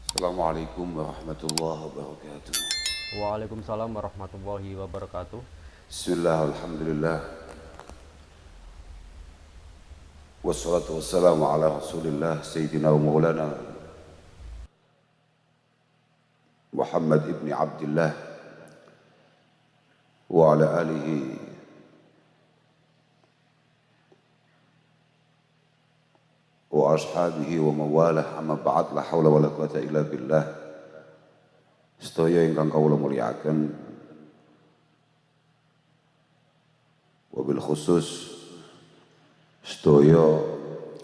Assalamualaikum warahmatullahi wabarakatuh. Waalaikumsalam warahmatullahi wabarakatuh. Bismillah, alhamdulillah. Wassalatu wassalamu ala rasulillah Sayyidina wa maulana Muhammad ibn Abdullah wa ala alihi wa ashabihi wa mawalah, amma ba'd, la hawla wa la quwata illa billah. Sedaya ingkang kawula mulyakaken, wabil khusus sedaya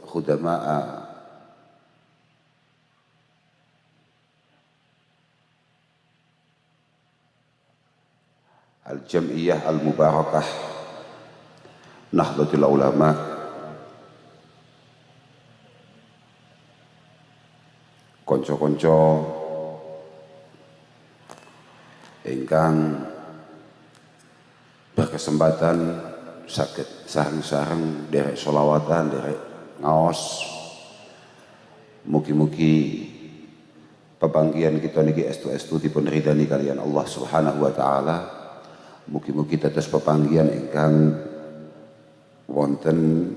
khudama'a al-jam'iyah al-mubarakah Nahdlatul Ulama, konco-konco ingkang berkesempatan saged sareng-sareng derek sholawatan, derek ngaos. Mugi-mugi pepanggihan kita niki estu-estu dipun ridani kalian Allah Subhanahu wa taala. Mugi-mugi dados pepanggihan ingkang wonten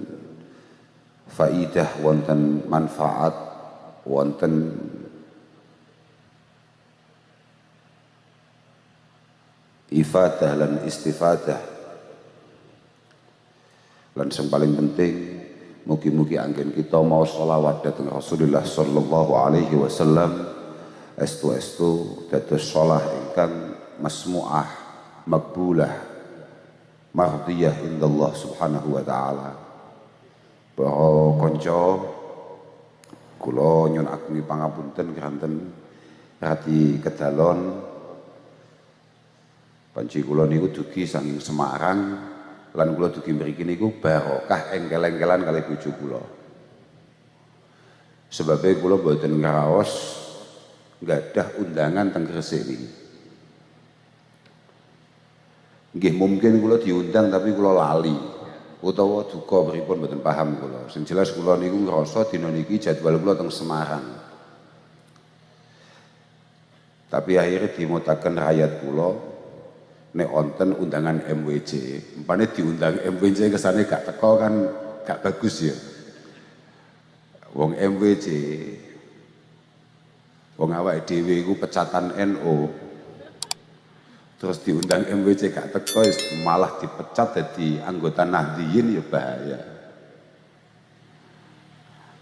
faidah, wonten manfaat, wonten ifadah lan istifadah. Lan sing paling penting, mugi-mugi anggen kita mau sholawat dhateng Rasulullah sallallahu alaihi wasallam, estu-estu dados shalah ingkang masmu'ah, makbulah, mardiyah indallah subhanahu wa ta'ala. Para kanca, kula nyuwun ageng pangapunten keranten radi kedalon. Panci kula niku dugi saking Semarang, lan kula dugi mriki niku barokah engkel-engkelan kali bojo kula. Sebabe kula mboten ngraos nggadah undangan teng Gresik niki. Nggih mungkin kula diundang tapi kula lali utawa duka pripun mboten paham kula. Sing jelas kula niku ngrasa dina niki jadwal kula teng Semarang. Tapi akhirnya dimutaken rakyat kula nek wonten undangan MWJ, umpane diundang MWJ kesane gak teko kan gak bagus ya. Wong MWJ, wong awake dhewe iku pecatan NU, terus diundang MWJ gak teko malah dipecat dadi anggota Nahdliyin, ya bahaya.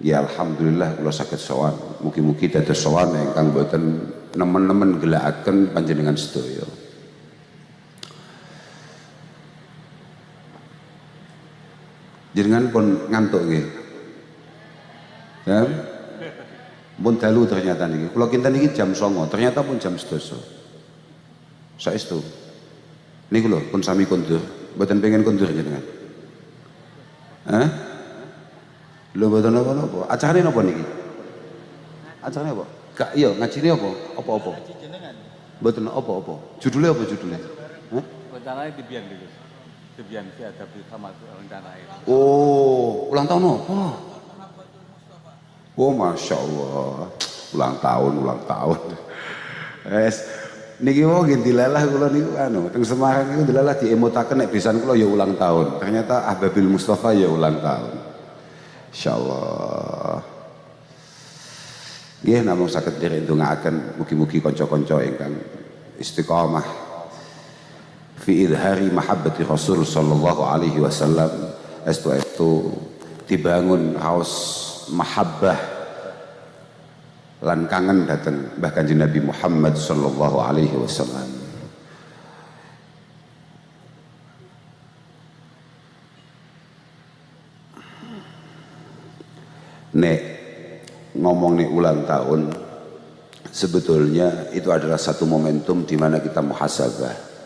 Ya alhamdulillah kula saged sowan. Mugi-mugi dados sowan ingkang boten nemen-nemen gelakaken panjenengan sedaya. Jenengan pun ngantuk nggih. Ya. Pun dalu ternyata niki. Kula kinten niki jam 09.00, ternyata pun jam 12.00. Saestu. Niku lho pun sami kondur. Mboten pengen kondur jenengan. Hah? Lho mboten napa-napa. Acarane napa niki? Acarane apa? Gak iya, ngajine apa? Apa-apa? Ngaji jenengan. Mboten apa-apa. Judulnya apa judulnya? Hah? Rencananya dibian gitu. Dibian sih ada sama rencananya. Oh, ulang tahun apa? Oh, masya Allah, ulang tahun. Niki mau ganti dilalah kula niku teng Semarang niku dilalah diemutaken nek pisan kula ya ulang tahun. Ternyata Ahbabil Mustafa ya ulang tahun. Insyaallah. Nggih namung saged derek ndongaaken mugi-mugi kanca-kanca ingkang istiqamah fi idhari mahabbati Rasul sallallahu alaihi wasallam, estu dibangun haus mahabbah lan kangen dateng Mbah Kanjeng Nabi Muhammad sallallahu alaihi wasallam. Nek ngomong nek ulang tahun, sebetulnya itu adalah satu momentum di mana kita muhasabah.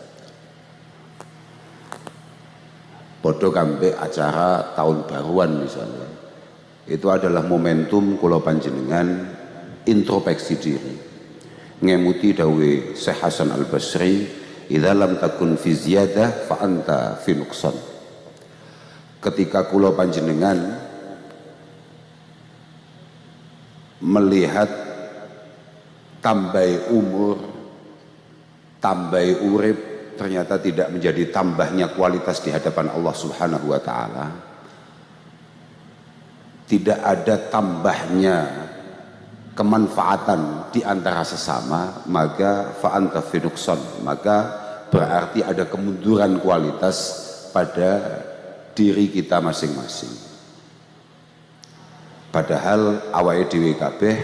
Podo kampe acara tahun baruan misalnya, itu adalah momentum kula panjenengan introspeksi diri, ngemuti dawe Syekh Hasan Al-Basri, idza lam takun fi ziyadah fa anta fi nuqsan. Ketika kula panjenengan melihat tambai umur, tambai urip, ternyata tidak menjadi tambahnya kualitas di hadapan Allah Subhanahu wa taala. Tidak ada tambahnya kemanfaatan di antara sesama, maka fa'anta fi nuqsan, maka berarti ada kemunduran kualitas pada diri kita masing-masing. Padahal awake dhewe kabeh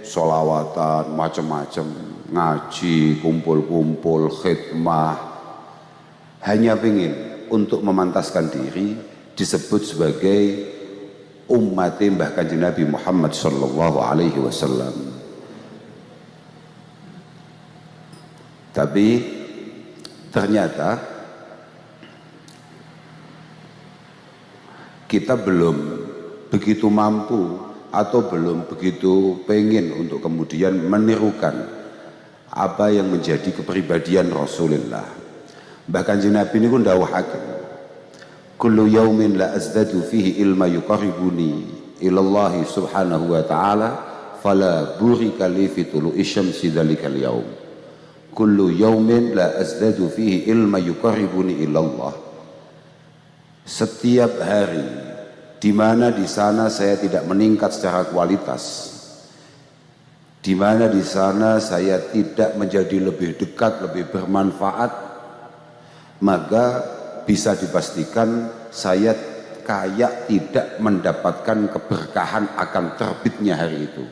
sholawatan macam-macam, ngaji, kumpul-kumpul, khidmah, hanya ingin untuk memantaskan diri disebut sebagai umat Mbah Kanjeng Nabi Muhammad sallallahu alaihi wasallam. Tapi ternyata kita belum begitu mampu atau belum begitu pengen untuk kemudian menirukan apa yang menjadi kepribadian Rasulullah. Mbah Kanjeng Nabi ini pun dawuhaken, kullu yaumin la azdadu fihi ilma yuqarribuni ilallahi subhanahu wa ta'ala fala burika li fi tulu'i syamsi dzalikal yaum. Kullu yaumin la azdadu fihi ilma yuqarribuni ilallah. Setiap hari di mana di sana saya tidak meningkat secara kualitas, di mana di sana saya tidak menjadi lebih dekat, lebih bermanfaat, maka bisa dipastikan saya kayak tidak mendapatkan keberkahan akan terbitnya hari itu.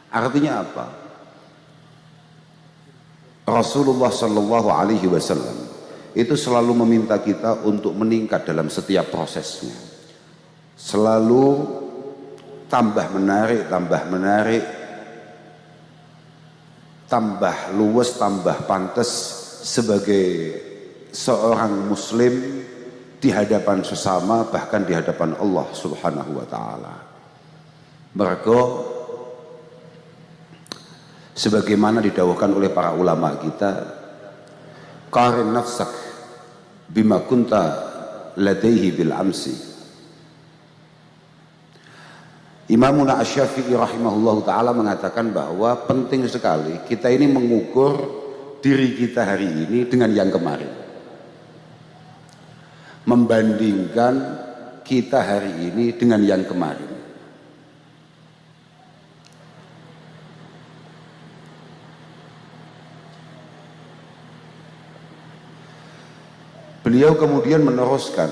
Artinya apa? Rasulullah Shallallahu Alaihi Wasallam itu selalu meminta kita untuk meningkat dalam setiap prosesnya, selalu tambah menarik, tambah luwes, tambah pantas sebagai seorang muslim di hadapan sesama, bahkan di hadapan Allah Subhanahu wa taala. Mergo sebagaimana didawuhkan oleh para ulama kita, qarin nafsak bima kunta ladaihi bil amsi. Imamuna Asy-Syafi'i rahimahullahu taala mengatakan bahwa penting sekali kita ini mengukur diri kita hari ini dengan yang kemarin, membandingkan kita hari ini dengan yang kemarin. Beliau kemudian meneruskan,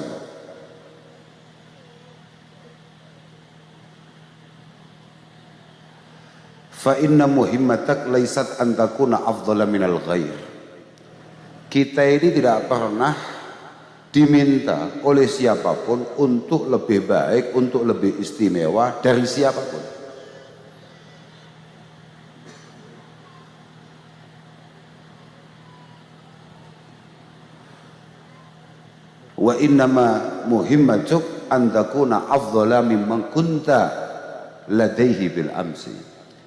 fa inna muhimmatak laisat an takuna afdhala minal ghair. Kita ini tidak pernah diminta oleh siapapun untuk lebih baik, untuk lebih istimewa dari siapapun. Wa innama muhimmatuk an takuna afdhala mimman kunta ladaihi bil amsi.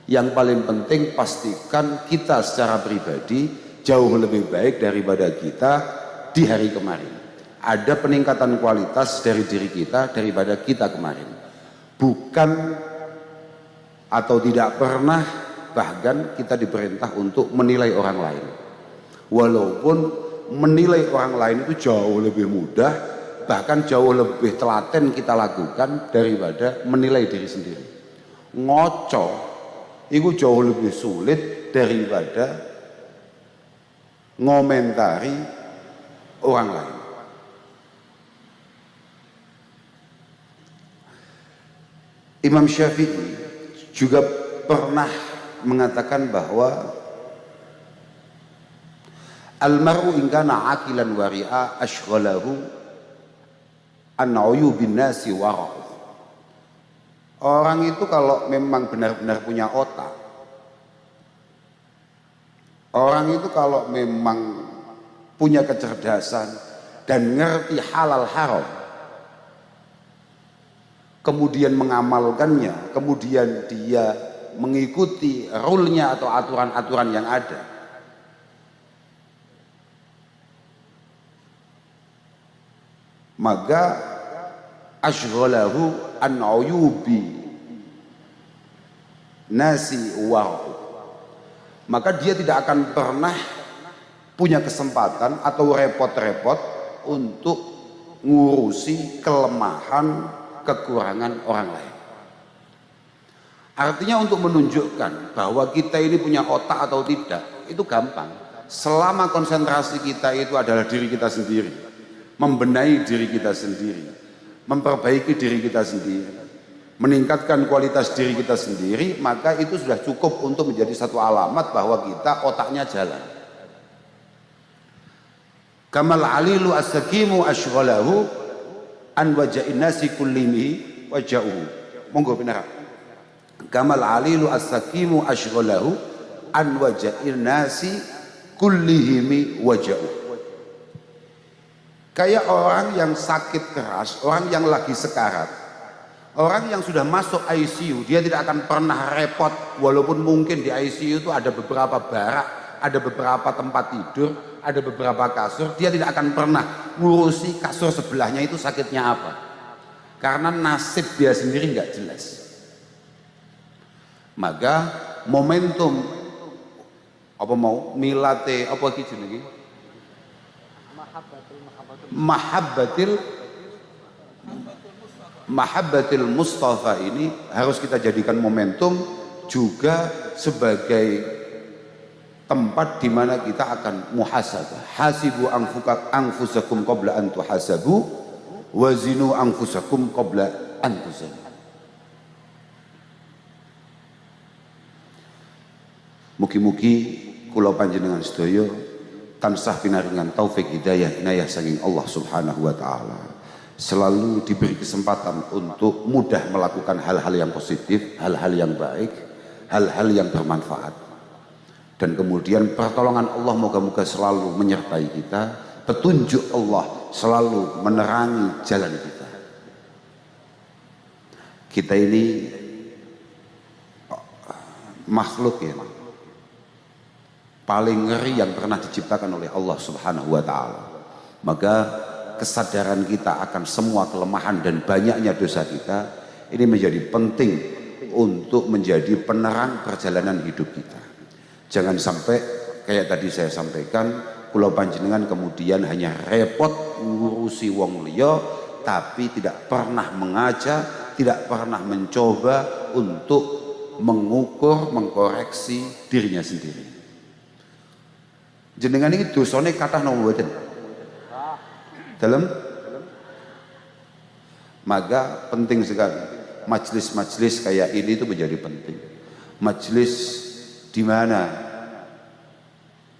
Yang paling penting pastikan kita secara pribadi jauh lebih baik daripada kita di hari kemarin. Ada peningkatan kualitas dari diri kita daripada kita kemarin. Bukan atau tidak pernah bahkan kita diperintah untuk menilai orang lain. Walaupun menilai orang lain itu jauh lebih mudah, bahkan jauh lebih telaten kita lakukan daripada menilai diri sendiri. Ngoco itu jauh lebih sulit daripada ngomentari orang lain. Imam Syafi'i juga pernah mengatakan bahwa al-mar'u in kana aqilan wari'a ashghalahu an uyubin nasi wara'u. Orang itu kalau memang benar-benar punya otak, orang itu kalau memang punya kecerdasan dan ngerti halal haram, kemudian mengamalkannya, kemudian dia mengikuti rule-nya atau aturan-aturan yang ada, maka ashghalahu an uyubi nasi wara'u. maka dia tidak akan pernah punya kesempatan atau repot-repot untuk ngurusi kelemahan, kekurangan orang lain. Artinya untuk menunjukkan bahwa kita ini punya otak atau tidak, itu gampang. Selama konsentrasi kita itu adalah diri kita sendiri, membenahi diri kita sendiri, memperbaiki diri kita sendiri, meningkatkan kualitas diri kita sendiri, maka itu sudah cukup untuk menjadi satu alamat bahwa kita otaknya jalan. Kamal alilu as-sakimu ashghalahu an waja'in nasi kullimi waja'uhu. Monggo benar. Kamal alilu as-sakimu ashghalahu an waja'in nasi kullihimi waja'uhu. Kayak orang yang sakit keras, orang yang lagi sekarat, orang yang sudah masuk ICU, dia tidak akan pernah repot, walaupun mungkin di ICU itu ada beberapa barak, ada beberapa tempat tidur, ada beberapa kasur, dia tidak akan pernah ngurusi kasur sebelahnya itu sakitnya apa, karena nasib dia sendiri nggak jelas. Maka momentum apa mau milate apa gitu lagi mahabbatil Mustafa ini harus kita jadikan momentum juga sebagai tempat di mana kita akan muhasabah. Hasibu anfusakum qabla an tuhasabu wazinu anfusakum qabla an tuzanu. Mugi-mugi kula panjenengan sedaya tansah pinaringan taufik hidayah inayah saking Allah Subhanahu wa taala. Selalu diberi kesempatan untuk mudah melakukan hal-hal yang positif, hal-hal yang baik, hal-hal yang bermanfaat. Dan kemudian pertolongan Allah moga-moga selalu menyertai kita, petunjuk Allah selalu menerangi jalan kita. Kita ini makhluk ya, paling ngeri yang pernah diciptakan oleh Allah Subhanahu wa taala. Maka kesadaran kita akan semua kelemahan dan banyaknya dosa kita ini menjadi penting untuk menjadi penerang perjalanan hidup kita. Jangan sampai kayak tadi saya sampaikan, kula panjenengan kemudian hanya repot ngurusi wong liya tapi tidak pernah mengajak, tidak pernah mencoba untuk mengukur, mengkoreksi dirinya sendiri. Jenengan ini dosane kathah napa mboten? Dalam? Maka penting sekali majelis-majelis kayak ini itu menjadi penting. Majelis di mana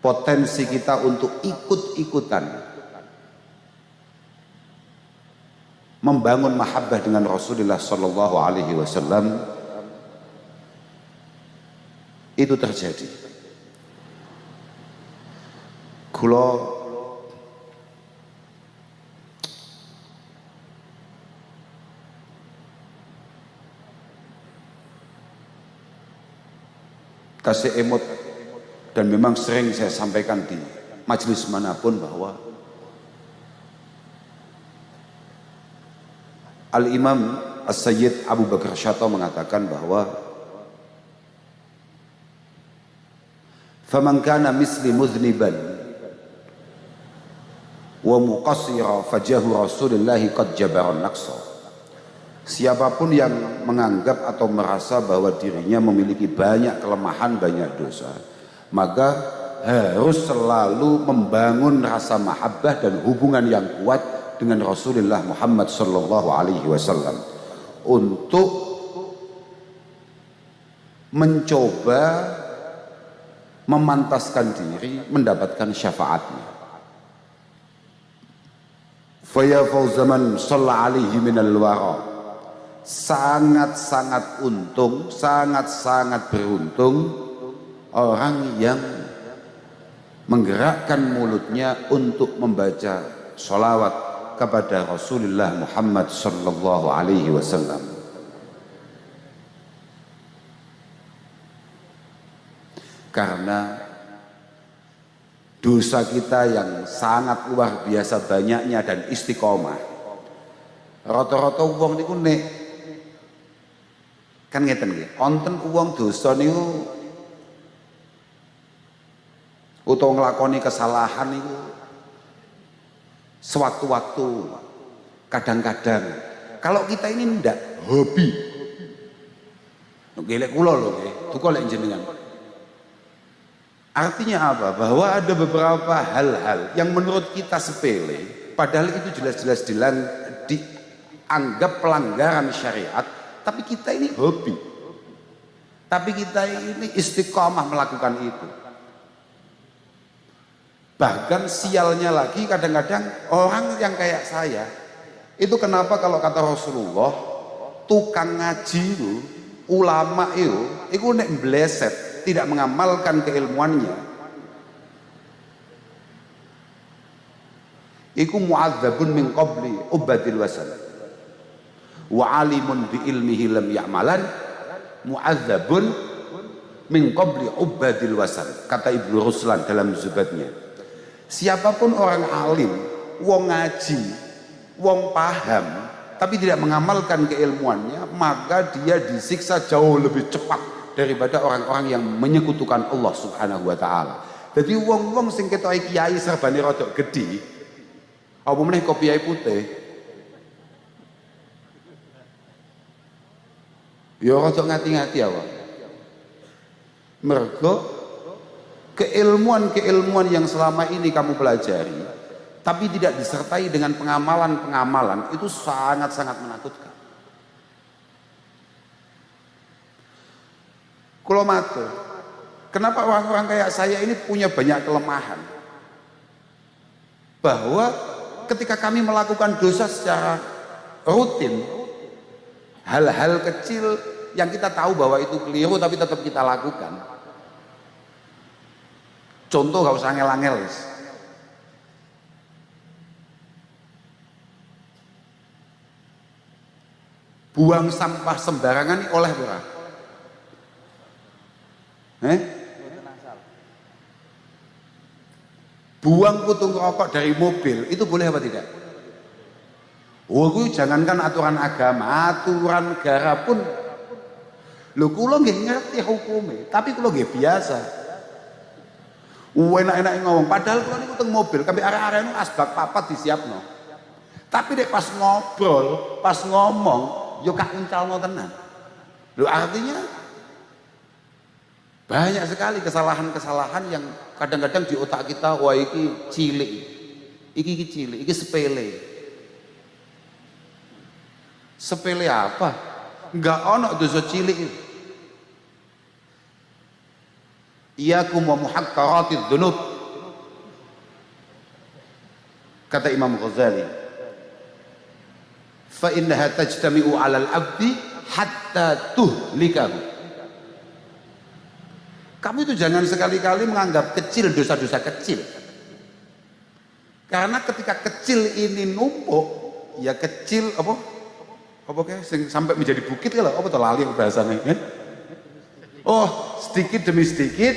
potensi kita untuk ikut-ikutan membangun mahabbah dengan Rasulullah Sallallahu Alaihi Wasallam itu terjadi. Kula kasih emot dan memang sering saya sampaikan di majelis manapun bahwa Al-Imam As-Sayyid Abu Bakar Syato mengatakan bahwa faman kana misli muzniban wa muqassira fajahu Rasulillahi qad jabara naqsa. Siapapun yang menganggap atau merasa bahwa dirinya memiliki banyak kelemahan, banyak dosa, maka harus selalu membangun rasa mahabbah dan hubungan yang kuat dengan Rasulullah Muhammad Sallallahu Alaihi Wasallam untuk mencoba memantaskan diri mendapatkan syafaatnya. Faya fauzaman shalla alaihi minal wara. Sangat-sangat untung, sangat-sangat beruntung orang yang menggerakkan mulutnya untuk membaca sholawat kepada Rasulullah Muhammad Sallallahu Alaihi Wasallam. Karena dosa kita yang sangat luar biasa banyaknya dan istiqomah, rata-rata wong niku nek kan ngeten nggih, wonten wong dosa niku utawa nglakoni kesalahan itu sewaktu-waktu, kadang-kadang. Kalau kita ini ndak hobi, gelek kula lho nggih, duka lek jenengan. Artinya apa? Bahwa ada beberapa hal-hal yang menurut kita sepele, padahal itu jelas-jelas dianggap pelanggaran syariat, tapi kita ini hobi. Tapi kita ini istiqomah melakukan itu. Bahkan sialnya lagi kadang-kadang orang yang kayak saya, itu kenapa kalau kata Rasulullah, tukang ngaji itu, ulama itu nek bleset, tidak mengamalkan keilmuannya, iku mu'adzabun min qabli ubadil wasan wa alimun bi ilmihi lam ya'malan mu'adzabun min qabli ubadil wasan, kata Ibnu Ruslan dalam Zubatnya. Siapapun orang alim, wong ngaji, wong paham, tapi tidak mengamalkan keilmuannya, maka dia disiksa jauh lebih cepat daripada orang-orang yang menyekutukan Allah Subhanahu wa taala. Jadi wong-wong sing ketoke kiai serbane rodok gedhi, apa meneh kopiah putih, ya rodok ngati-ngati awak. Mergo keilmuan-keilmuan yang selama ini kamu pelajari tapi tidak disertai dengan pengamalan-pengamalan, itu sangat-sangat menakutkan. Kula matur, kenapa orang-orang kayak saya ini punya banyak kelemahan? Bahwa ketika kami melakukan dosa secara rutin, hal-hal kecil yang kita tahu bahwa itu keliru tapi tetap kita lakukan. Contoh, gak usah ngel-ngel. Buang sampah sembarangan oleh berapa? Buang putung rokok dari mobil itu boleh apa tidak? Oh, jangankan aturan agama, aturan negara pun. Lho kula nggih ngerti hukume, tapi kula nggih biasa. Enak-enak ngomong, padahal kula niku teng mobil, kabeh arek-arek niku asbak papat disiapno. Tapi dek pas ngobrol, pas ngomong, yo kak uncalno tenan. Lho artinya banyak sekali kesalahan-kesalahan yang kadang-kadang di otak kita, wah iki cilik. Iki cilik, iki sepele. Sepele apa? Enggak ono dosa cilik. Iyakum wa muhaqqaratidz dzunub, kata Imam Ghazali, fa innaha tajtami'u 'alal 'abdi hatta tuhlikahu. Kamu itu jangan sekali-kali menganggap kecil dosa-dosa kecil, karena ketika kecil ini numpuk, ya kecil apa kayak sampai menjadi bukit ya lah, apa tuh lali bahasanya, oh sedikit demi sedikit,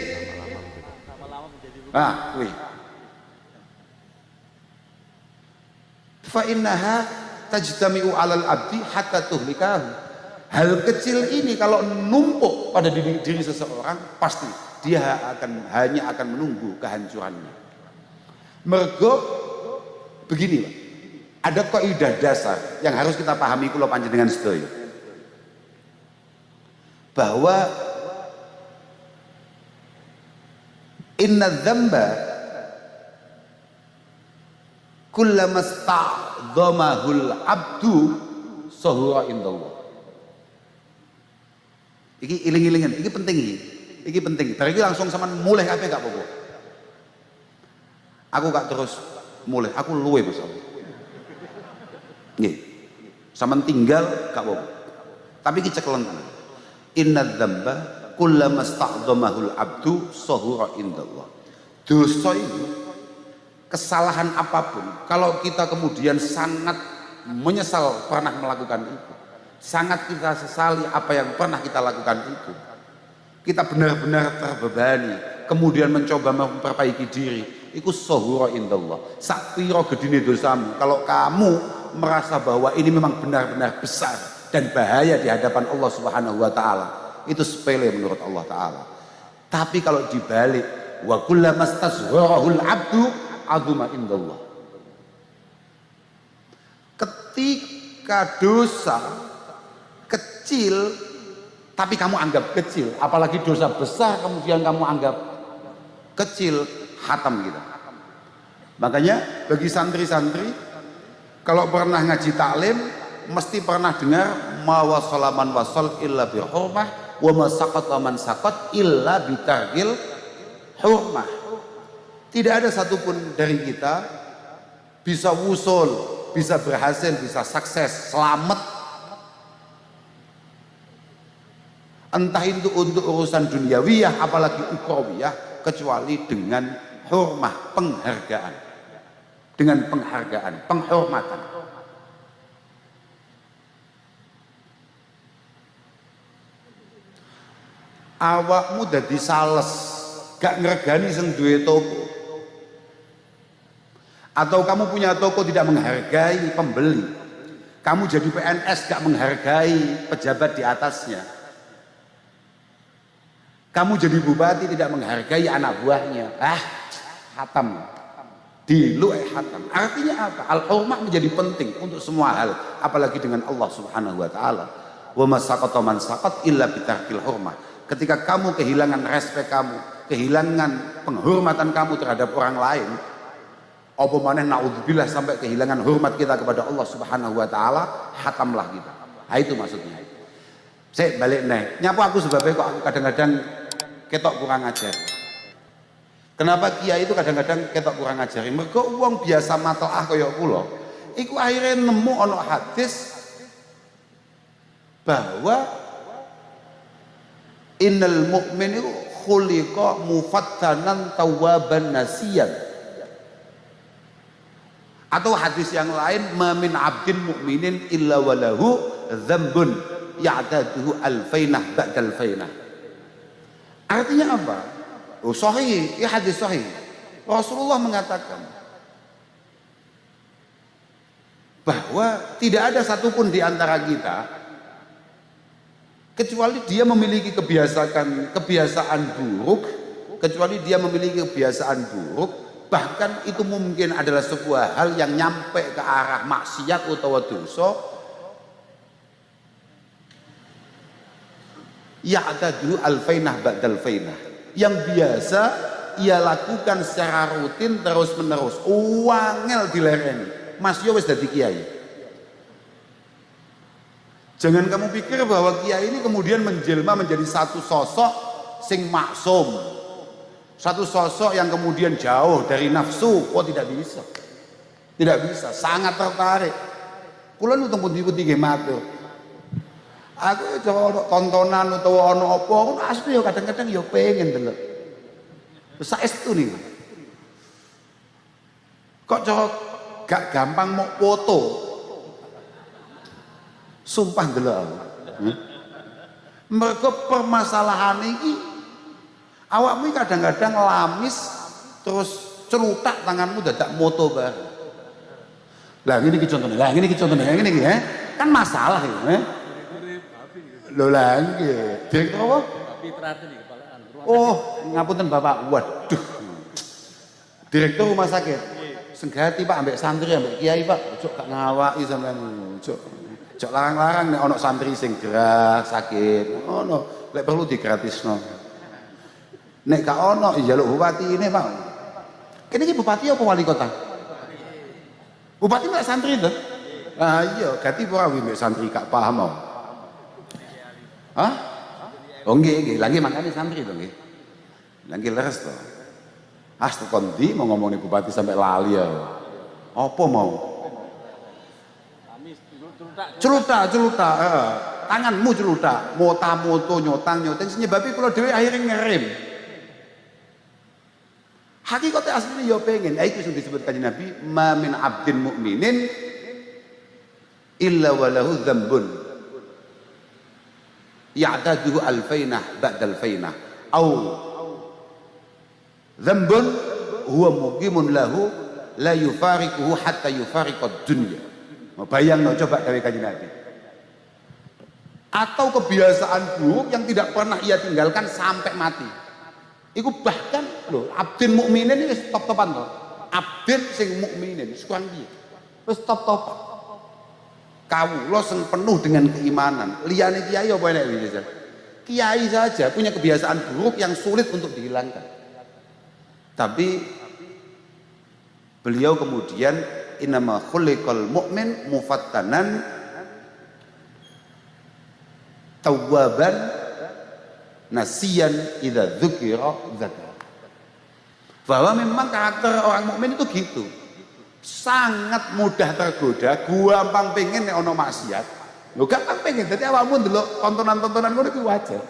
wih. Fa innaha tajtami'u 'alal 'abdi hatta tuhlikahu. Hal kecil ini kalau numpuk pada diri seseorang, pasti dia hanya akan menunggu kehancurannya. Mergo begini Pak, ada kaidah dasar yang harus kita pahami kula panjenengan sedaya, bahwa inna dzamba kullama sta'dhamahul abdu sahura indallah. Iki iling-ilingan, iki penting iki. Iki penting. Dari iki langsung sampean mulai kabeh gak apa-apa. Aku gak terus mulai, aku luwe Mas. Nggih. Sampean tinggal gak apa-apa. Tapi iki cekelen tenan. Inna dzamba kullama sta'dhamahul abdu sahura indallah. Dosa itu, kesalahan apapun, kalau kita kemudian sangat menyesal pernah melakukan itu, sangat kita sesali apa yang pernah kita lakukan itu, kita benar-benar terbebani, kemudian mencoba memperbaiki diri, itu sahura indallah. Sakpiro gedine dosamu, kalau kamu merasa bahwa ini memang benar-benar besar dan bahaya di hadapan Allah Subhanahu wa taala, itu sepele menurut Allah taala. Tapi kalau dibalik, wa kullama stazharahul abdu azuma indallah. Ketika dosa kecil tapi kamu anggap kecil, apalagi dosa besar kemudian kamu anggap kecil, hatam kita. Makanya bagi santri-santri kalau pernah ngaji taklim mesti pernah dengar ma wasala man wasal illa bi hurmah wa ma saqata man saqat illa bi tarkil hurmah. Tidak ada satupun dari kita bisa wusul, bisa berhasil, bisa sukses, selamat, entah itu untuk urusan duniawiyah apalagi ukhrawiyah, kecuali dengan hurmah, penghargaan, dengan penghargaan, penghormatan. Awakmu dadi sales gak ngergani sing duwe toko, atau kamu punya toko tidak menghargai pembeli, kamu jadi PNS gak menghargai pejabat di atasnya, kamu jadi bupati tidak menghargai anak buahnya, hatam, dilu hatam. Artinya apa? Al-hurmah menjadi penting untuk semua hal, apalagi dengan Allah Subhanahu wa taala. Wa masaqata man saqat illa bitarkil hurmah. Ketika kamu kehilangan respek kamu, kehilangan penghormatan kamu terhadap orang lain, apa maneh naudzubillah sampai kehilangan hormat kita kepada Allah Subhanahu wa taala, hatamlah kita. Nah, itu maksudnya. Saya balik nih, nyapa aku sebabnya kok aku kadang-kadang ketok kurang ajar. Kenapa kiai itu kadang-kadang ketok kurang ajar? Mergo wong biasa matlaah kaya kula, iku akhirnya nemu ana hadis bahwa innal mu'min khuliqa mufattanan tawwaban nasiyan. Atau hadis yang lain, ma min abdin mu'minin illa walahu dzambun ya'taduhu alfainah ba'dal fainah. Artinya apa? Oh, sahih, ya hadis sahih. Rasulullah mengatakan bahwa tidak ada satupun di antara kita kecuali dia memiliki kebiasaan buruk, kecuali dia memiliki kebiasaan buruk, bahkan itu mungkin adalah sebuah hal yang nyampe ke arah maksiat atau dosa, ya'tadu alfainah ba'dal fainah, yang biasa ia lakukan secara rutin terus menerus, wangel dilereni, Mas yo wis dadi kiai. Jangan kamu pikir bahwa kiai ini kemudian menjelma menjadi satu sosok sing maksum, satu sosok yang kemudian jauh dari nafsu. Oh, tidak bisa, tidak bisa. Sangat tertarik. Kula nu teng pundi-pundi nggih matur. Aku coba tontonan utawa ana apa, asli yo kadang-kadang yo pengen delok. Saestu nih. Kok coba gak gampang mau foto. Sumpah delok. Mergo permasalahan iki awakmu kadang-kadang lamis terus celutak tanganmu dadak moto bareng. Lah ngene iki contone. Lah ngene iki contone. Ngene iki kan masalah iki, Lho lah nggih. Direktur apa? Pitrate nih kepalaan. Oh, ngapunten Bapak. Waduh. Direktur rumah sakit. Senggati Pak ambek santri ambek kiai Pak. Ojo gak ngawaki sampean. Ojo larang-larang nek ana santri sing gerah sakit, ono lek perlu digratisno. Nek gak ono njaluk bupati ini Pak. Kene iki bupati apa wali kota? Bupati mek santri to? Ah iya, ganti ora mbek santri gak paham mau. Hah? Oh nggih, lagi makane santri to nggih. Lagi leres to. Tekon ndi mau ngomongin bupati sampai lali ya. Apa mau? Celuta, tanganmu celuta, moto, nyotang, senyebabi kalau dewe akhirnya ngerem. Hakikatnya aslinya ya pengen, itu yang disebutkan Nabi, ma min abdin mu'minin illa walahu dzambun ya'taduhu alfainah ba'dal fainah au dzambun huwa muqimun lahu la yufariquhu hatta yufariqad dunya. Bayang no, coba dari Kanjeng Nabi. Atau kebiasaan buruk yang tidak pernah ia tinggalkan sampai mati. Iku bahkan lho, abdin mukminin iki wis top-topan to. Abdin sing mukminin wis kurang piye? Wis top-topan. Kawula sing penuh dengan keimanan. Liyane kiai apa enek iki? Kiai saja punya kebiasaan buruk yang sulit untuk dihilangkan. Tapi beliau kemudian innama khuliqal mu'min mufattanan tawwaban nasiyan idza dzukira dzakara. Bahwa memang karakter orang mukmin itu gitu. Sangat mudah tergoda, gampang pengen nek ana maksiat. Lho gampang pengen dadi awakmu ndelok tontonan-tontonan ngono kuwi wajar.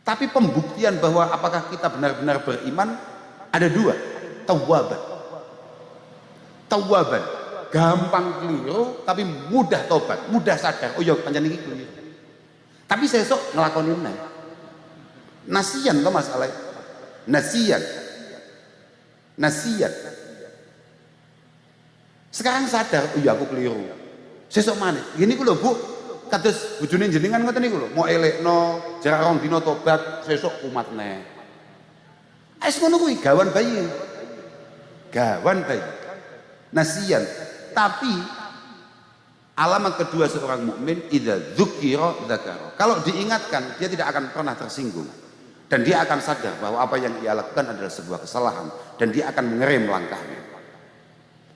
Tapi pembuktian bahwa apakah kita benar-benar beriman ada dua. Tawwaban. Tawwaban. Gampang keliru tapi mudah tobat, mudah sadar. Oh ya pancen iki keliru. Tapi sesuk nglakoni meneh. Nasiyan to masalah. Nasiyan. Nasiyan. Sekarang sadar, oh iya aku keliru. Sesuk maneh. Gini ku lho Bu, kados bojone jenengan ngoten niku lho, mau elekno jarak rong dina tobat, sesuk kumat neh. Wis ngono kuwi gawan bayi. Gawan bayi. Nasiyan. Tapi alamat kedua seorang mukmin idza dzukira dzakara. Kalau diingatkan, dia tidak akan pernah tersinggung. Dan dia akan sadar bahwa apa yang ia lakukan adalah sebuah kesalahan dan dia akan mengerem langkahnya.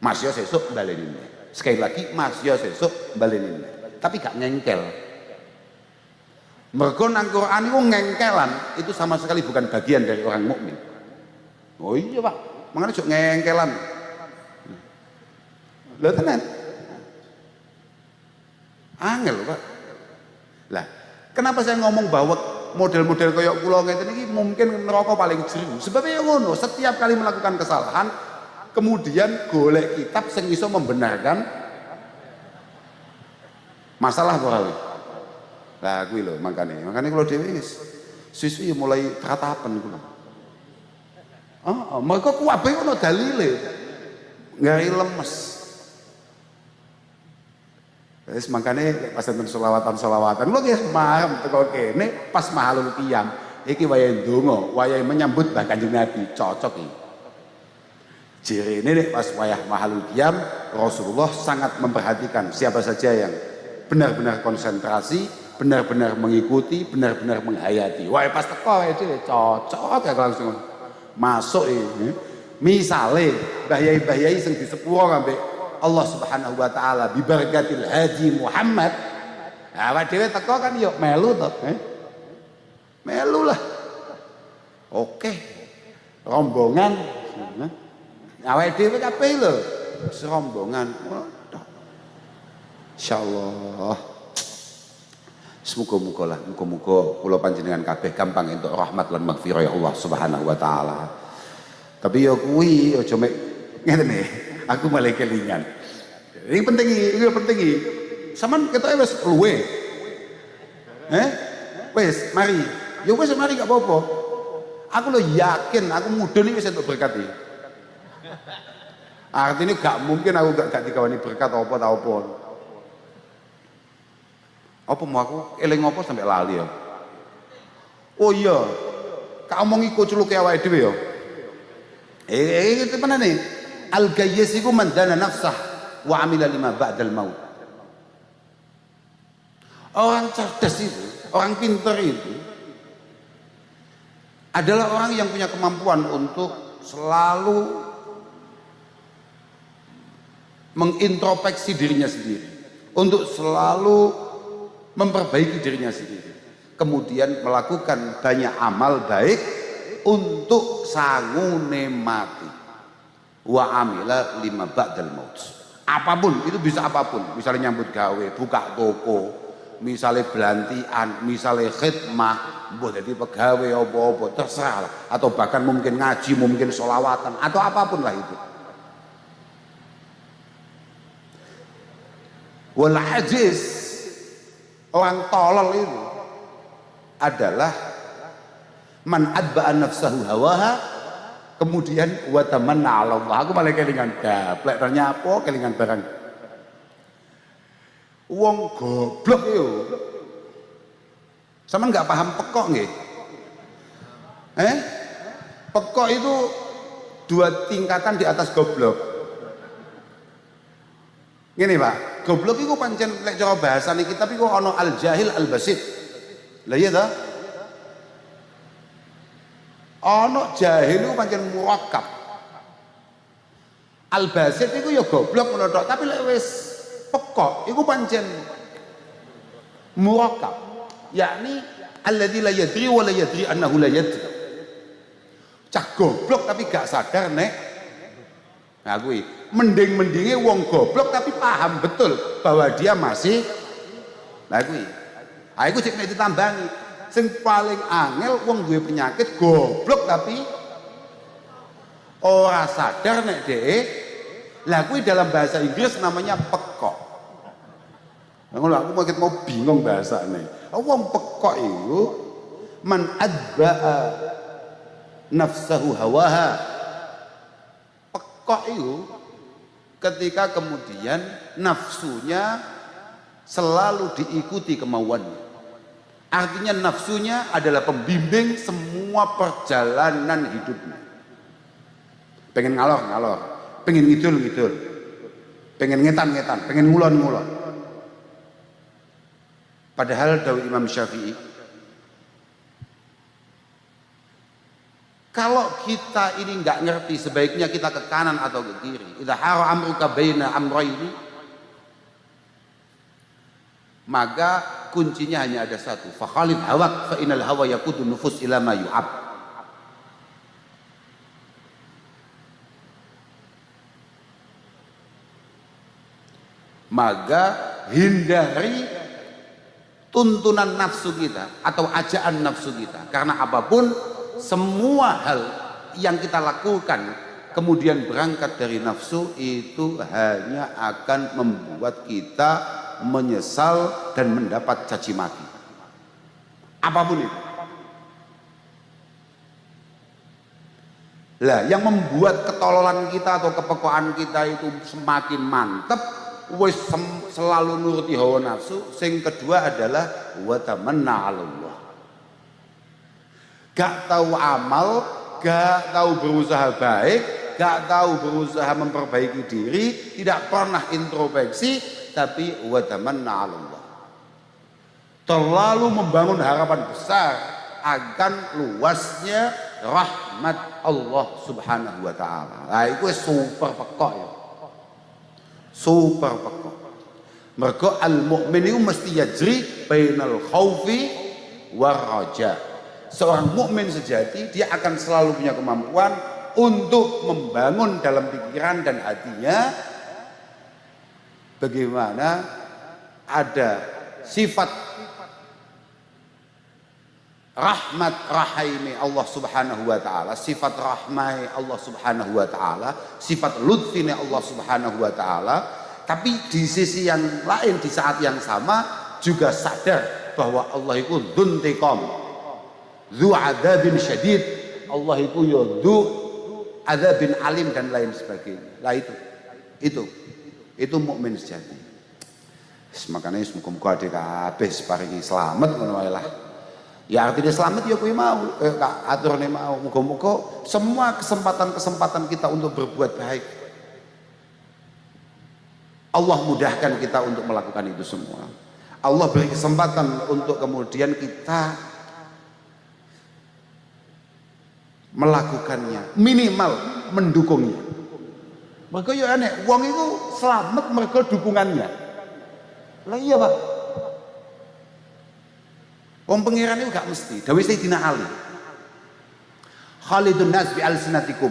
Mas yo sesuk balenin. Sekali lagi Mas yo sesuk balenin. Tapi gak ngengkel. Mergo nang Quran iku ngengkelan itu sama sekali bukan bagian dari orang mukmin. Oh iya Pak, mangane jok ngengkelan. Lho tenan. Angel Pak. Lah, kenapa saya ngomong bahwa model-model kayak kula ngeten iki mungkin neraka paling jero. Sebabnya ngono, setiap kali melakukan kesalahan kemudian golek kitab sing iso membenarkan masalah ora. Lah kuwi lho makane kula dhewe wis suwi mulai pratapen kula. Mereka kuwabe ono dalile. Ngari lemes. Wis makane pas enten selawatan lho guys marem teko kene pas mahalul qiyam. Iki wayahe ndonga, wayahe menyambut Mbah Kanjeng Nabi, cocok iki. Jirene nek pas wayah mahalul qiyam Rasulullah sangat memperhatikan siapa saja yang benar-benar konsentrasi, benar-benar mengikuti, benar-benar menghayati. Wae pas teko itu cocok ya langsung masuk ini. Misale Mbah Yai sing disepuro ambek Allah Subhanahu wa taala bi barakatil Haji Muhammad. Awak dhewe teko kan yo melu to, melu lah. Oke. Rombongan. Awak dhewe kabeh lho, serombongan. Insyaallah. Semoga-moga lah, muga-muga kula panjenengan kabeh gampang entuk rahmat lan maghfirah ya Allah Subhanahu wa taala. Tapi ya kuwi aja mek ngene nih, aku malah kelingan. Ini penting iki. Saman ketoke wis luwe. Wis mari. Ya wis mari gak apa-apa. Aku lo yakin aku mudhun iki wis entuk berkat iki. Artinya gak mungkin aku gak dikawani berkat apa ta apa. Apa mau aku eling apa sampai lali ya. Oh iya. Kak omong iku culuke awake dhewe ya. Itu mana nih? Al-gayyis iku man dana nafsah wa amila lima ba'dal maut. Orang cerdas itu, orang pintar itu adalah orang yang punya kemampuan untuk selalu mengintrospeksi dirinya sendiri, untuk selalu memperbaiki dirinya sendiri, kemudian melakukan banyak amal baik untuk sangune mati. Wa amila lima ba'dal maut. Apapun itu bisa apapun, misalnya nyambut gawe, buka toko, misalnya belantian, misalnya khidmah, mbok dadi pegawai apa-apa terserah lah. Atau bahkan mungkin ngaji, mungkin sholawatan atau apapun lah itu. Wal ajiz, orang tolol itu adalah man adba'an nafsahu hawaha kemudian wa tamanna 'ala Allah. Aku malah kelingan gaplek ternyata apa kelingan barang. Wong goblok yo. Sampeyan enggak paham pekok nggih. Pekok itu 2 tingkatan di atas goblok. Ngene Pak, goblok itu pancen lek cara bahasane kita iku ana al jahil al basit. Lah iya ta? Ana jahil itu pancen murakkab. Al basit itu ya goblok ngono tok, tapi lek wis pekok iku pancen murakkab. Yakni alladzi la yadri wa la yadri annahu la yadri. Cak goblok tapi gak sadar nek. Nah kuwi mending-mendinge wong goblok tapi paham betul bahwa dia masih. Nah kuwi. Ah iku cek nek ditambangi. Sing paling angel wong duwe penyakit goblok tapi ora sadar nek dhek. Lah kuwi dalam bahasa Inggris namanya pekok. Ngono aku mau bingung bahasane. Wong pekok itu man adba'a nafsahu hawaha. Pekok itu ketika kemudian nafsunya selalu diikuti kemauannya. Artinya nafsunya adalah pembimbing semua perjalanan hidupnya. Pengen ngalor, pengen ngidul, pengen ngetan, pengen ngulon. Padahal dawuh Imam Syafi'i, kalau kita ini nggak ngerti sebaiknya kita ke kanan atau ke kiri. Idza hara amruka baina amrayni, maka kuncinya hanya ada satu. Fa khalid hawak fa inal hawa yaqudu nufus ila ma yu'ab. Maka hindari tuntunan nafsu kita atau ajaan nafsu kita, karena apapun semua hal yang kita lakukan kemudian berangkat dari nafsu itu hanya akan membuat kita menyesal dan mendapat caci maki apapun itu. Lah yang membuat ketololan kita atau kepekoan kita itu semakin mantep wis selalu nuruti hawa nafsu. Sing kedua adalah wa tamanna 'ala Allah. Gak tahu amal, gak tahu berusaha baik, gak tahu berusaha memperbaiki diri, tidak pernah introspeksi, tapi wa tamanna 'ala Allah. Terlalu membangun harapan besar akan luasnya rahmat Allah Subhanahu wa taala. Nah, itu super pekok ya. Super pekok. Mergo al-mukmin itu mesti yajri bainal khaufi war raja. Seorang mukmin sejati dia akan selalu punya kemampuan untuk membangun dalam pikiran dan hatinya bagaimana ada sifat rahmat rahimi Allah Subhanahu wa taala, sifat rahmai Allah Subhanahu wa taala, sifat lutfine Allah Subhanahu wa taala, tapi di sisi yang lain di saat yang sama juga sadar bahwa Allah itu dzuntiqam, dzu adzabin syadid, Allah itu ya dzu adzabin alim dan lain sebagainya. Lah itu mukmin sejati. Makanya muga-muga adek kabeh paringi slamet ngono wae lah. Ya artinya selamat ya kuwi mau, aturane mau. Muga-muga semua kesempatan-kesempatan kita untuk berbuat baik Allah mudahkan kita untuk melakukan itu semua. Allah beri kesempatan untuk kemudian kita melakukannya, minimal mendukungnya. Mergo ya aneh, wong itu selamat mergo dukungannya. Lah iya Pak. Wong pangeran itu gak mesti. Dawuh Sayyidina Ali, Khalidun nas bi alsinatikum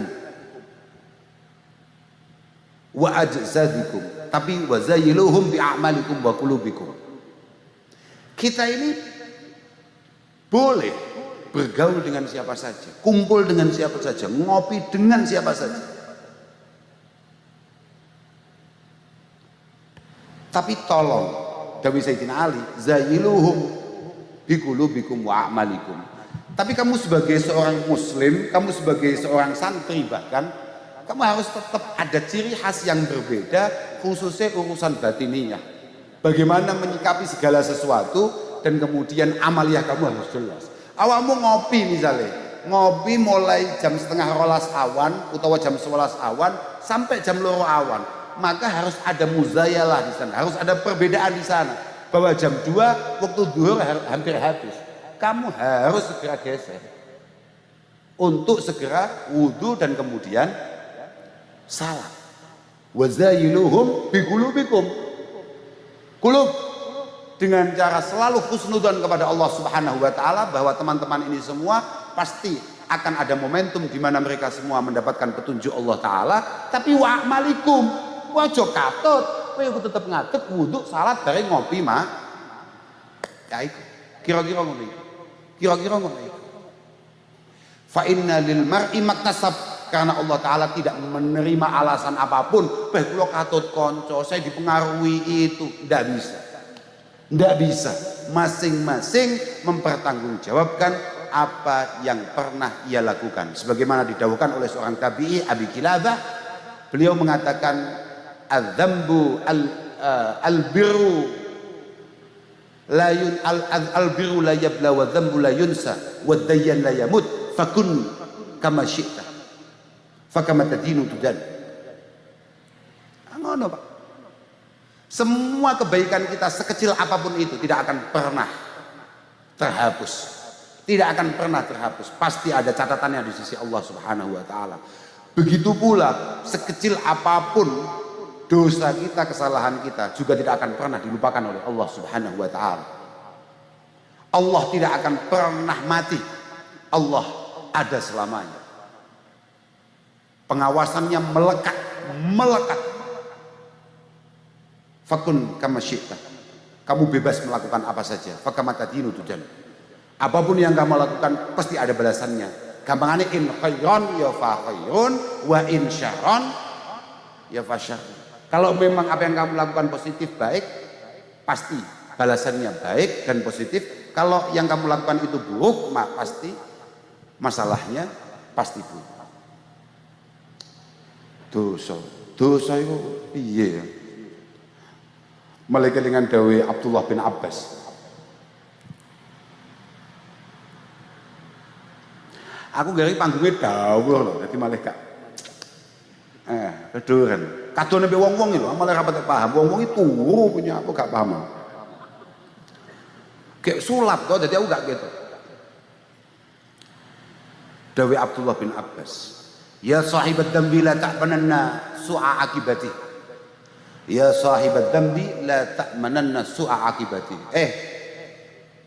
wa ajzadikum, tapi wa zayyiluhum bi a'malikum wa qulubikum. Kita ini boleh bergaul dengan siapa saja, kumpul dengan siapa saja, ngopi dengan siapa saja. Tapi tolong, dawuh Sayyidina Ali, zayyiluhum biqulubikum wa a'malikum. Tapi kamu sebagai seorang muslim, kamu sebagai seorang santri bahkan, kamu harus tetap ada ciri khas yang berbeda, khususnya urusan batiniyah. Bagaimana menyikapi segala sesuatu dan kemudian amaliyah kamu harus jelas. Awakmu ngopi misalnya, ngopi mulai jam setengah rolas awan utawa jam 11 awan sampai jam loro awan, maka harus ada muzayalah di sana, harus ada perbedaan di sana, bahwa jam 2 waktu zuhur hampir habis, kamu harus segera geser untuk segera wudhu dan kemudian salat. Wazayiluhum biqulubikum, kulub, dengan cara selalu husnudzon kepada Allah Subhanahu wa taala bahwa teman-teman ini semua pasti akan ada momentum di mana mereka semua mendapatkan petunjuk Allah taala. Tapi wa amalikum, wajo katut kowe tetep ngadeg wudu salat bareng ngopi mah. Ya iku. Kira-kira ngono iku. Kira-kira ngono iku. Fa inna lil mar'i maktasab, karena Allah taala tidak menerima alasan apapun. Beh kula katut kanca, saya dipengaruhi itu, ndak bisa. Ndak bisa. Masing-masing mempertanggungjawabkan apa yang pernah ia lakukan. Sebagaimana didhawuhkan oleh seorang tabi'i Abi Kilabah, beliau mengatakan adzambu albirru la yun albirru la yabla wa dzambu la yunsa wa dayyan la yamut fakun kama syi'ta fakama tadinu tudan. Ngono Pak. Semua kebaikan kita sekecil apapun itu tidak akan pernah terhapus. Tidak akan pernah terhapus. Pasti ada catatannya di sisi Allah Subhanahu wa taala. Begitu pula sekecil apapun dosa kita, kesalahan kita juga tidak akan pernah dilupakan oleh Allah Subhanahu wa taala. Allah tidak akan pernah mati. Allah ada selamanya. Pengawasannya melekat, melekat. Fakun kama syi'ta, kamu bebas melakukan apa saja. Fakama tadinu tudan, apapun yang kamu lakukan pasti ada balasannya. Gampangannya in khairon ya fa khairun wa in syarron ya fa syarrun. Kalau memang apa yang kamu lakukan positif baik, pasti balasannya baik dan positif. Kalau yang kamu lakukan itu buruk, pasti masalahnya pasti buruk. Dosa itu piye ya? Malaikat dengan dawe Abdullah bin Abbas. Aku gari panggungnya dawuh loh, jadi malaikat. Keduren. Kadone mbek wong-wong iki lho, malah ra patek paham. Wong-wong iki turu punya aku gak paham. Kayak sulap kok, jadi aku gak gitu. Dawe Abdullah bin Abbas. Ya sahibat dambi la ta'mananna su'a akibati. Ya sahibat dambi la ta'mananna su'a akibati.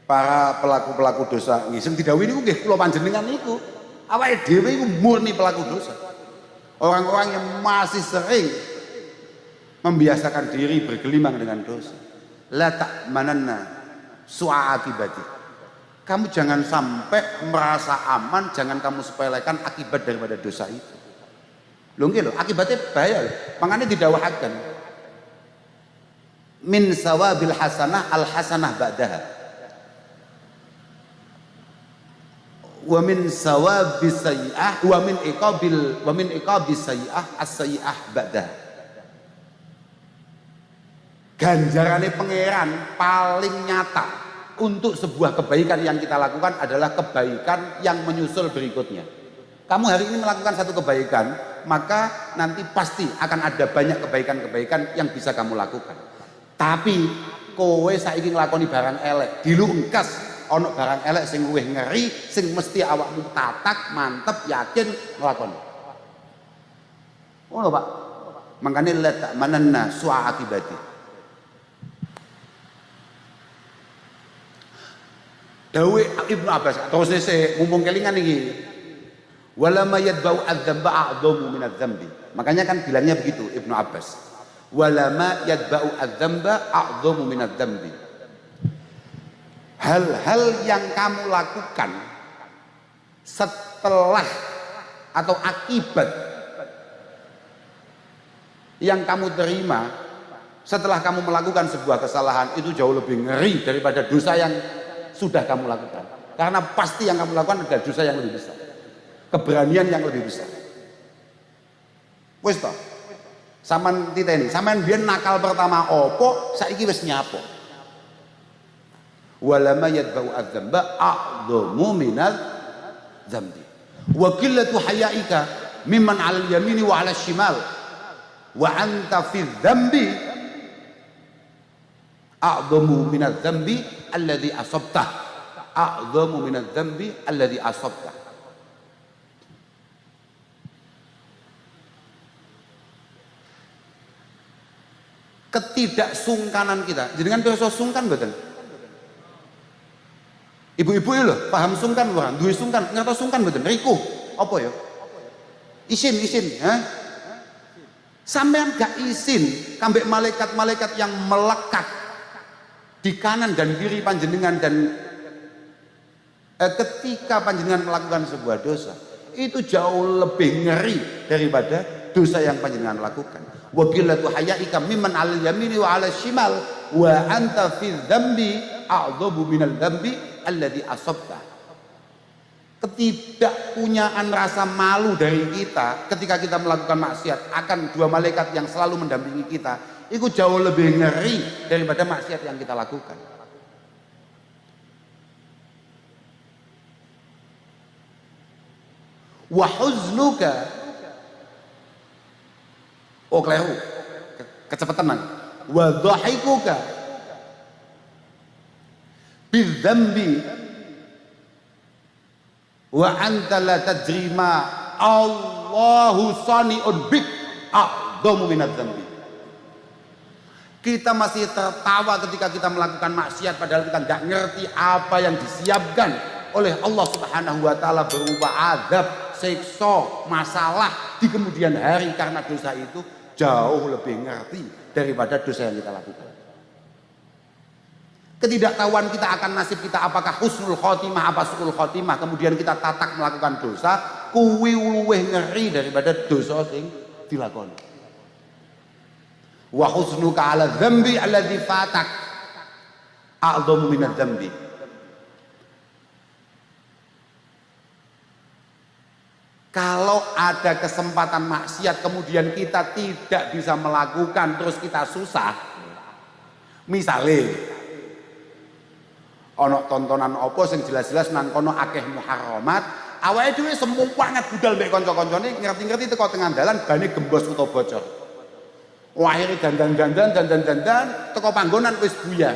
Para pelaku-pelaku dosa ngising didhawuhi niku nggih kula panjenengan niku. Awake dhewe iku murni pelaku dosa. Orang-orang yang masih sering membiasakan diri bergelimang dengan dosa. La ta'mananna su'a akibati. Kamu jangan sampai merasa aman, jangan kamu sepelekan akibat daripada dosa itu. Lho nggih lho, akibatnya bahaya lho. Mangane didhawuhaken min sawabil hasanah al hasanah ba'daha wa min sawabis sayyi'ah wa min iqabis sayyi'ah as sayyi'ah ba'daha. Ganjarane pangeran paling nyata untuk sebuah kebaikan yang kita lakukan adalah kebaikan yang menyusul berikutnya. Kamu hari ini melakukan satu kebaikan, maka nanti pasti akan ada banyak kebaikan-kebaikan yang bisa kamu lakukan. Tapi kowe saiki nglakoni barang elek, dilungkas ana barang elek sing luwih ngeri, sing mesti awakmu tatak, mantep, yakin nglakoni. Ngono Pak. Mangkane la ta'mananna su'a akibati. Dawe Ibnu Abbas terus sese mumpung kelingan iki. Wala ma yadba'u adz-dzamba a'dhamu min adz-dzambi. Makanya kan bilangnya begitu Ibnu Abbas. Wala ma yadba'u adz-dzamba a'dhamu min adz-dzambi. Hal-hal yang kamu lakukan setelah atau akibat yang kamu terima setelah kamu melakukan sebuah kesalahan itu jauh lebih ngeri daripada dosa yang sudah kamu lakukan. Karena pasti yang kamu lakukan adalah dosa yang lebih besar, keberanian yang lebih besar. Wis toh, sampean titeni, sampean biyen nakal pertama opo, saiki wis nyapo. Wala ma yadba'u adz-dzamba a'dhamu minal dzambi. wa qillatu hayaika mimman 'alal yamini wa 'alal shimal wa anta fi dzambi a'dhamu minadz dzambi alladzi asabtah a'dhamu minadz dzambi alladzi asabtah. Ketidaksungkanan kita, jenengan pirsa sungkan mboten? Ibu-ibu lho, paham sungkan ora? Duwe sungkan, ngertos sungkan mboten? Riku, apa ya? Isin, ha? Sampean gak isin kambek malaikat-malaikat yang melekat di kanan dan kiri panjenengan dan ketika panjenengan melakukan sebuah dosa, itu jauh lebih ngeri daripada dosa yang panjenengan lakukan. Wa qillatu hayaika mimman 'alal yamini wa 'alal shimal wa anta fi dzambi a'dhabu minal dzambi alladzi asabta. Ketidakpunyaan rasa malu dari kita ketika kita melakukan maksiat akan dua malaikat yang selalu mendampingi kita, itu jauh lebih ngeri daripada maksiat yang kita lakukan. Wa huznuka, oh keliru, kecepatan man. Wa dhahikuka bidzambi wa anta la tadri ma Allahu sani'un bik a'dhamu minadz dzambi. Kita masih tertawa ketika kita melakukan maksiat padahal kita nggak ngerti apa yang disiapkan oleh Allah Subhanahu wa taala berupa azab, siksa, masalah di kemudian hari karena dosa itu jauh lebih ngerti daripada dosa yang kita lakukan. Ketidaktahuan kita akan nasib kita apakah husnul khotimah apa su'ul khotimah, kemudian kita tatak melakukan dosa, kuwi luwih ngeri daripada dosa sing dilakoni. Wa husnuka 'ala dzambi alladzi fatak a'dhamu minadz dzambi. Kalau ada kesempatan maksiat kemudian kita tidak bisa melakukan terus kita susah, misalnya ono tontonan apa sing jelas-jelas nang kono akeh muharramat, awake dhewe semu banget budal mbek kanca-kancane, ngerti-ngerti teko tengah dalan bane gembos utawa bocor. Akhire dandan teko panggonan wis buyar.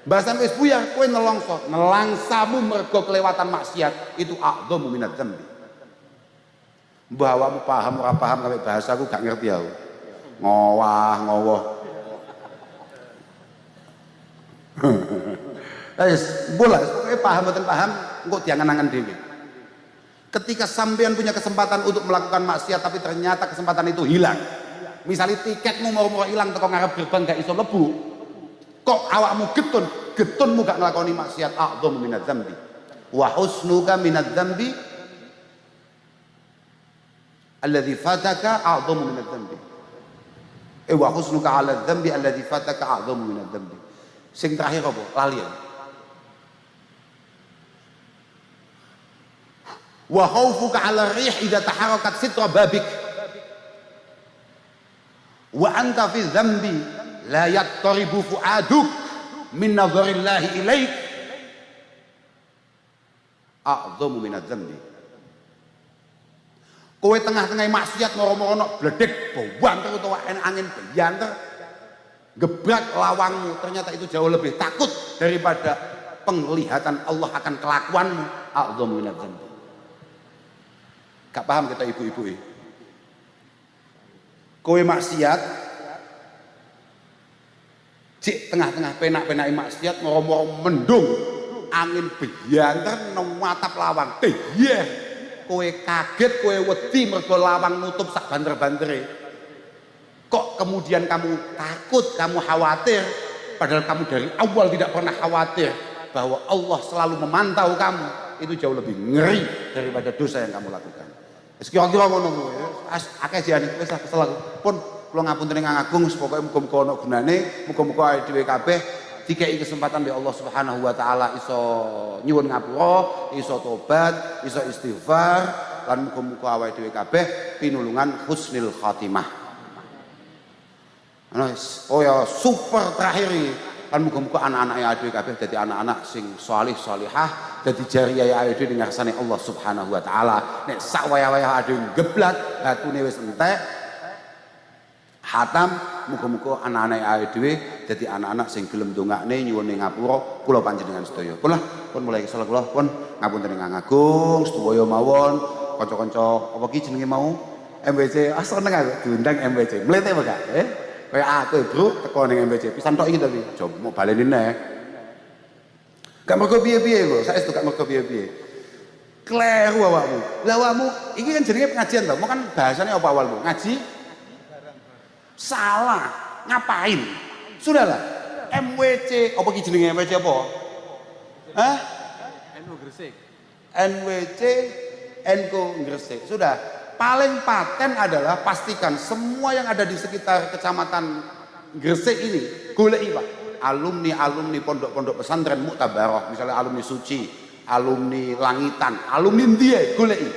Bahasan wis buyar kowe nelangsamu mergo kelewatan maksiat, itu a'dhamu minadz dzambi. Mbah awakmu paham ora paham karo bahasaku gak ngerti aku. Ngowah. Wis, bola, pokoke paham mboten paham engko diangen-angen dhewe. Ketika sampean punya kesempatan untuk melakukan maksiat tapi ternyata kesempatan itu hilang. Misalnya tiketmu mau hilang teko ngarep gerbang gak iso mlebu. Kok awakmu getunmu gak nglakoni maksiat, a'dhamu minadz dzambi. Wa husnuka minadz dzambi alladzi fataka a'dhamu minadz dzambi. Wa husnuka 'ala dzambi alladzi fataka a'dhamu minadz dzambi. Sing terakhir apa? Lali ya. Wa khaufuka 'ala rih idza taharakat sitra babik. Wa anta fi dzambi la yattaribu fu'aduk min nadharillahi ilaik a'dhamu minadz dzambi. Kowe tengah-tengah maksiat moro-moro bledek banter utawa angin banter gebrak lawangmu, ternyata itu jauh lebih takut daripada penglihatan Allah akan kelakuanmu, a'dhamu minadz dzambi. Gak paham kita ibu-ibu ini. Kowe maksiat cik tengah-tengah penak-penaki maksiat moro-moro mendung angin banter nang watap lawang. Iya. Kowe kaget, kowe wedi mergo lawang nutup sak banter-bantere. Kok kemudian kamu takut, kamu khawatir, padahal kamu dari awal tidak pernah khawatir bahwa Allah selalu memantau kamu. Itu jauh lebih ngeri daripada dosa yang kamu lakukan. Wis kira-kira ngono kuwi. Akeh jane wis kesel aku. Pun kula ngapunten ing Agung, pokoke muga-muga ana gunane, muga-muga awake dhewe kabeh dikei kesempatan dari Allah Subhanahu wa taala iso nyuwun ngapura, iso tobat, iso istighfar, lan muga-muga awake dhewe kabeh pinulungan husnul khatimah. Oh ya super terakhir iki. Kan muga-muga anak-anak ya dhewe kabeh dadi anak-anak sing shalih shalihah, dadi jariyah ya dhewe ning ngarsane Allah Subhanahu wa taala. Nek sak wayah-wayah dhewe geblak, batune wis entek. Hatam muga-muga anak-anak ya dhewe dadi anak-anak sing gelem ndongakne nyuwun ning ngapura kula panjenengan sedaya. Pun mulai salah kula pun ngapunten ingkang agung sedaya mawon kanca-kanca apa ki jenenge mau MWC. Seneng aku diundang MWC. Mlete apa gak? Kayak aku bro teko ning MWC pisan tok iki tapi coba mau baleni neh. Gak mergo piye-piye lho, saestu gak mergo piye-piye. Kleru awakmu. Lah awakmu iki kan jenenge pengajian to. Mau kan bahasane apa awalmu? Ngaji salah. Ngapain? Sudahlah. MWC apa ki jenenge MWC apa? Hah? NU Gresik. NWC NU Gresik. Sudah. Paling paten adalah pastikan semua yang ada di sekitar kecamatan Gresik ini goleki Pak. Alumni pondok-pondok pesantren Muktabaroh, misalnya alumni Suci, alumni Langitan, alumni ndiye goleki.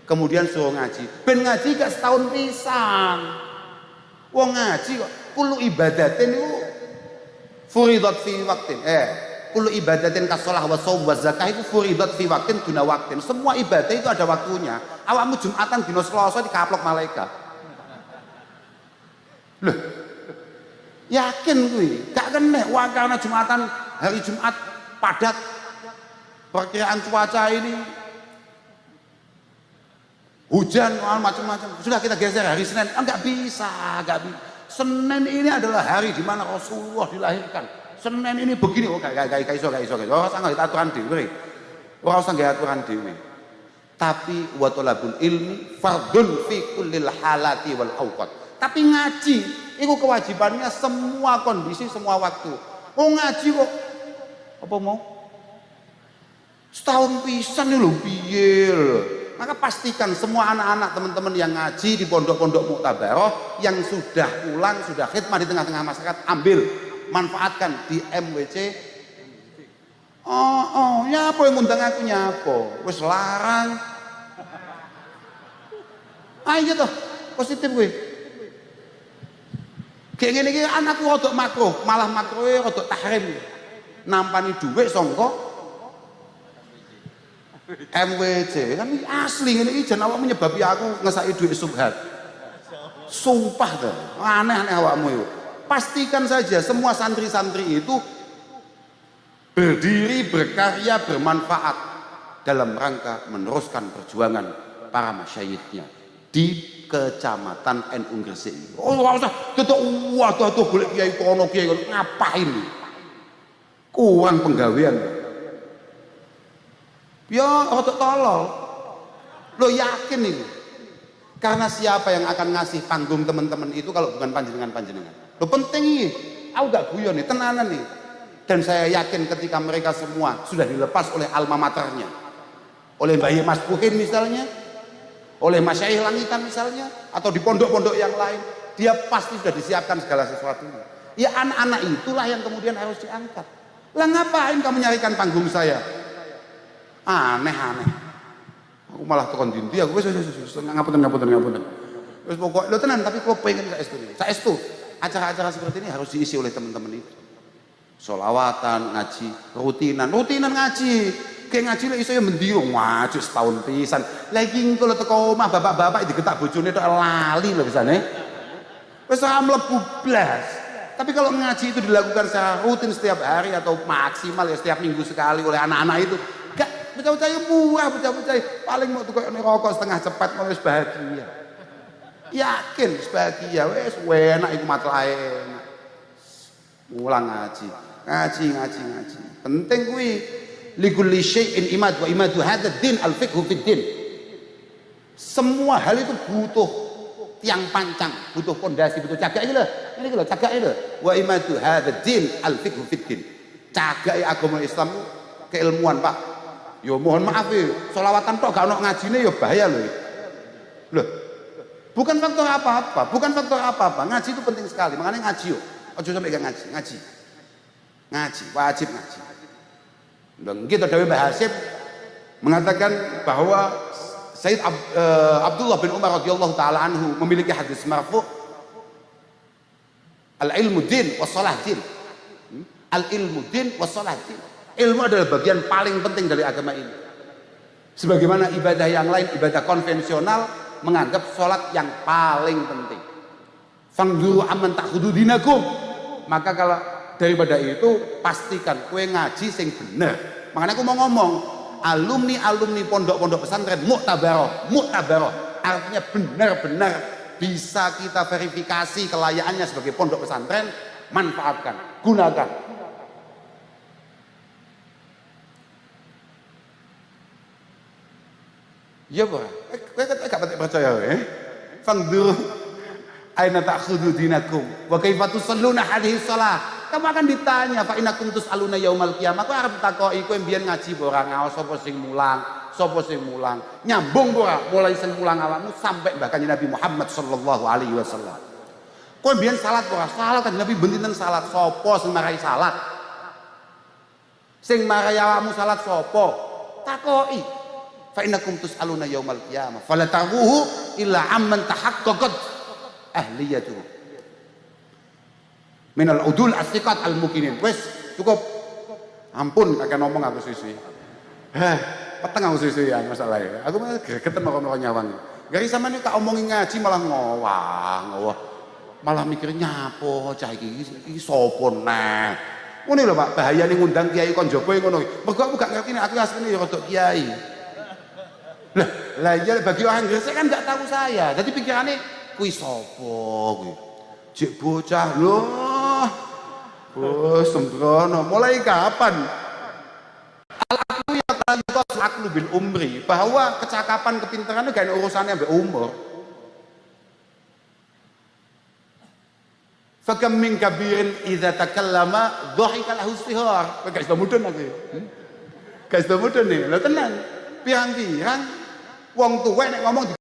Kemudian suruh ngaji. Ben ngaji gak setahun pisan. Wong ngaji kok kullu ibadatin niku furidat fi waqtin. Kullu ibadatin kasolah wa shaum wa zakah itu furidat fi waqtin duna waqtin. Semua ibadah itu ada waktunya. Awakmu Jumatan dina Selasa dikaplok malaikat. Loh. Yakin kuwi? Gak kena karena Jumatan hari Jumat padat. Perkiraan cuaca ini hujan macam-macam. Sudah kita geser hari Senin. Enggak bisa, enggak bisa. Senin ini adalah hari di mana Rasulullah dilahirkan. Senin ini begini, gak iso. Ora usah nggawe aturan dhewe. Ora usah nggawe aturan dhewe. Tapi wa talabul ilmi fardun fi kullil halati wal awqat. Tapi ngaji itu kewajibannya semua kondisi, semua waktu. Oh ngaji kok apa mau? Setahun pisan lho piye lho. Maka pastikan semua anak-anak teman-teman yang ngaji di pondok-pondok Muktabaroh yang sudah pulang, sudah khidmah di tengah-tengah masyarakat, ambil, manfaatkan di MWC. Nyapa yang ngundang aku nyapa? Wis larang. Ayo toh, positif gue. Kayak gini iki anakku rodok makruh, malah makruhe rodok tahrim. Nampani dhuwit sangka MWC kan asli ngene iki jan awakmu nyebabi aku ngesaki dhuwit subhat. Sumpah to, aneh-aneh awakmu itu. Pastikan saja semua santri-santri itu berdiri, berkarya, bermanfaat dalam rangka meneruskan perjuangan para masyayikhnya di kecamatan NU Gresik. Oh, ora usah tutuk waduh golek kiai kono kiai kono ngapain? Kurang penggawean. Ya, rada tolol. Lo yakin itu? Karena siapa yang akan ngasih panggung teman-teman itu kalau bukan panjenengan-panjenengan? Lo penting ini. Aku gak guyon nih, tenanan nih. Dan saya yakin ketika mereka semua sudah dilepas oleh alma maternya, oleh Mbah Mas Puhin misalnya, oleh Masyaikh Langitan misalnya, atau di pondok-pondok yang lain, dia pasti sudah disiapkan segala sesuatunya. Ya anak-anak itulah yang kemudian harus diangkat. Lah ngapain kamu nyarikan panggung saya? Aneh-aneh. Aku malah tekan dinti, aku wis ngapunten. Wis pokok lo tenan, tapi kok pengen saestu. Acara-acara seperti ini harus diisi oleh teman-teman itu. Sholawatan, ngaji, rutinan ngaji. Kayak ngaji lek iso ya mendiro ngaji setahun pisan. Lagi kalau teko omah bapak-bapak digetak bojone tok lali lho bisane. Wis ora mlebu blas. Tapi kalau ngaji itu dilakukan secara rutin setiap hari atau maksimal ya setiap minggu sekali oleh anak-anak itu, gak bocah-bocah murah, bocah-bocah paling mau tukok rokok setengah cepat mau wis bahagia. Yakin wis bahagia, wis enak iku matlahe enak. Mulang ngaji. Penting kuwi likulli syai'in imad wa imadu hadzal din al-fiqhu fid din. Semua hal itu butuh tiang pancang, butuh pondasi, butuh cagak iki lho. Ini lho cagak iki lho. Wa imadu hadzal din al-fiqhu fid din. Cagake agama Islam keilmuan, Pak. Yo mohon maaf ya, selawatan tok gak ono ngajine yo bahaya lho. Loh. Bukan faktor apa-apa. Ngaji itu penting sekali. Makanya ngaji yo. Aja sampai gak ngaji. Ngaji, wajib ngaji. Dan gitu Dawi Mbah Hasyim mengatakan bahwa Sayyid Abdullah bin Umar radhiyallahu taala anhu memiliki hadis marfu, al-ilmu din was salah din. Al ilmu din wassalat din. Ilmu adalah bagian paling penting dari agama ini. Sebagaimana ibadah yang lain, ibadah konvensional menganggap sholat yang paling penting. Fangduru amman ta'khudhu dinakum. Maka kalau daripada itu pastikan kue ngaji sing bener. Makanya aku mau ngomong, alumni pondok-pondok pesantren muktabaroh artinya benar-benar bisa kita verifikasi kelayakannya sebagai pondok pesantren, manfaatkan, gunakan. Iya Pak, kowe gak percaya Fangdur aina ta'khudhu dinakum wa kaifa tusalluna hadhihi shalah. Kamu akan ditanya fa innakum tus'aluna yaumal qiyamah. Kowe arep takoki kowe mbiyen ngaji apa ora, ngaos sapa sing mulang, nyambung ora mulai sing mulang awakmu sampai mbah Kanjeng Nabi Muhammad sallallahu alaihi wasallam. Kowe mbiyen salat ora? Salat Kanjeng Nabi bentinen salat, sapa sing marai salat? Sing marai awakmu salat sapa? Takoki. Fa innakum tus'aluna yaumal qiyamah fala taruhu illa amman tahaqqaqat ahliyatuhu minal udul as-siqat al-mukinin. Wes cukup, ampun kakek ngomong aku sisi peteng aku sisi ya masalahnya aku malah gregetan karo nyawang gari sama ini tak omongin ngaji malah ngowah malah mikir nyapo cah iki sapa neh ngene lho Pak, bahaya ning ngundang kiai kon jopo ngono mergo aku gak ngerti nek aku asline ya rodok kiai. Lah iya bagi orang Gresik kan nggak tahu saya. Jadi pikirannya kuwi sapa kuwi? Jek bocah loh. Oh, sembrono. Mulai kapan? Al-aqlu ya taliqas aqlu bil umri, bahwa kecakapan kepintaran itu gak ada urusannya sampai umur. Fakam min kabirin idza takallama dhahika lahu istihar. Guys, mudun aku. Guys, mudun nih. Lho tenan. Pirang-pirang wong tuwa nek ngomong